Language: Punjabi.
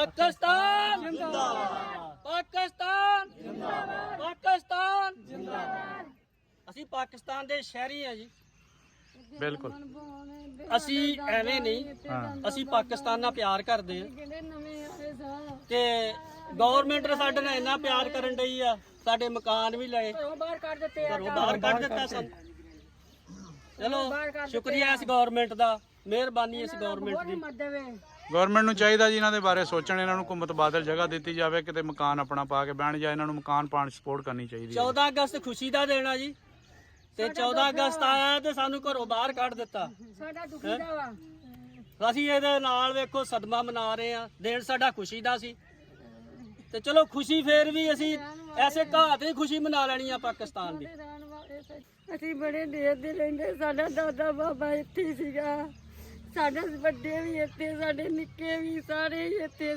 ਪਾਕਿਸਤਾਨ ਜਿੰਦਾਬਾਦ, ਪਾਕਿਸਤਾਨ ਜਿੰਦਾਬਾਦ, ਪਾਕਿਸਤਾਨ ਜਿੰਦਾਬਾਦ। ਅਸੀਂ ਪਾਕਿਸਤਾਨ ਦੇ ਸ਼ਹਿਰੀ ਆ ਜੀ, ਬਿਲਕੁਲ। ਅਸੀਂ ਐਵੇਂ ਨਹੀਂ, ਅਸੀਂ ਪਾਕਿਸਤਾਨ ਨਾਲ ਪਿਆਰ ਕਰਦੇ ਆ ਤੇ ਗਵਰਨਮੈਂਟ ਸਾਡੇ ਨਾਲ ਇੰਨਾ ਪਿਆਰ ਕਰਨ ਡਈ ਆ, ਸਾਡੇ ਮਕਾਨ ਵੀ ਲਏ, ਘਰੋਂ ਬਾਹਰ ਕੱਢ ਦਿੱਤਾ ਸਾਨੂੰ। ਚਲੋ ਸ਼ੁਕਰੀਆ ਇਸ ਗਵਰਨਮੈਂਟ ਦਾ, ਮਿਹਰਬਾਨੀ ਇਸ ਗਵਰਨਮੈਂਟ ਦੀ। ਗਵਰਨਮੈਂਟ ਨੂੰ ਚਾਹੀਦਾ ਜੀ ਇਹਨਾਂ ਦੇ ਬਾਰੇ ਸੋਚਣ, ਇਹਨਾਂ ਨੂੰ ਘੁੰਮਤ ਬਾਦਲ ਜਗ੍ਹਾ ਦਿੱਤੀ ਜਾਵੇ, ਕਿਤੇ ਮਕਾਨ ਆਪਣਾ ਪਾ ਕੇ ਬਹਿਣ, ਜਾਂ ਇਹਨਾਂ ਨੂੰ ਮਕਾਨ ਪਾਉਣ ਸਪੋਰਟ ਕਰਨੀ ਚਾਹੀਦੀ ਹੈ। 14 ਅਗਸਤ ਖੁਸ਼ੀ ਦਾ ਦਿਨ ਆ ਜੀ, ਤੇ 14 ਅਗਸਤ ਆਇਆ ਤੇ ਸਾਨੂੰ ਘਰੋਂ ਬਾਹਰ ਕੱਢ ਦਿੱਤਾ। ਸਾਡਾ ਦੁਖੀ ਦਾ ਵਾ, ਅਸੀਂ ਇਹਦੇ ਨਾਲ ਵੇਖੋ ਸਦਮਾ ਮਨਾ ਰਹੇ ਆ। ਦਿਨ ਸਾਡਾ ਖੁਸ਼ੀ ਦਾ ਸੀ ਤੇ ਚਲੋ ਖੁਸ਼ੀ ਫੇਰ ਵੀ ਅਸੀਂ ਐਸੇ ਘਾਤ ਹੀ ਖੁਸ਼ੀ ਮਨਾ ਲੈਣੀ ਆ ਪਾਕਿਸਤਾਨ ਦੀ। ਅਸੀਂ ਬੜੇ ਦੇਰ ਦੇ ਰਹਿੰਦੇ, ਸਾਡਾ ਦਾਦਾ ਬਾਬਾ ਇੱਥੇ ਸੀਗਾ, ਸਾਡੇ ਵੱਡੇ ਵੀ ਇੱਥੇ, ਸਾਡੇ ਨਿੱਕੇ ਵੀ ਸਾਰੇ ਹੀ ਇੱਥੇ।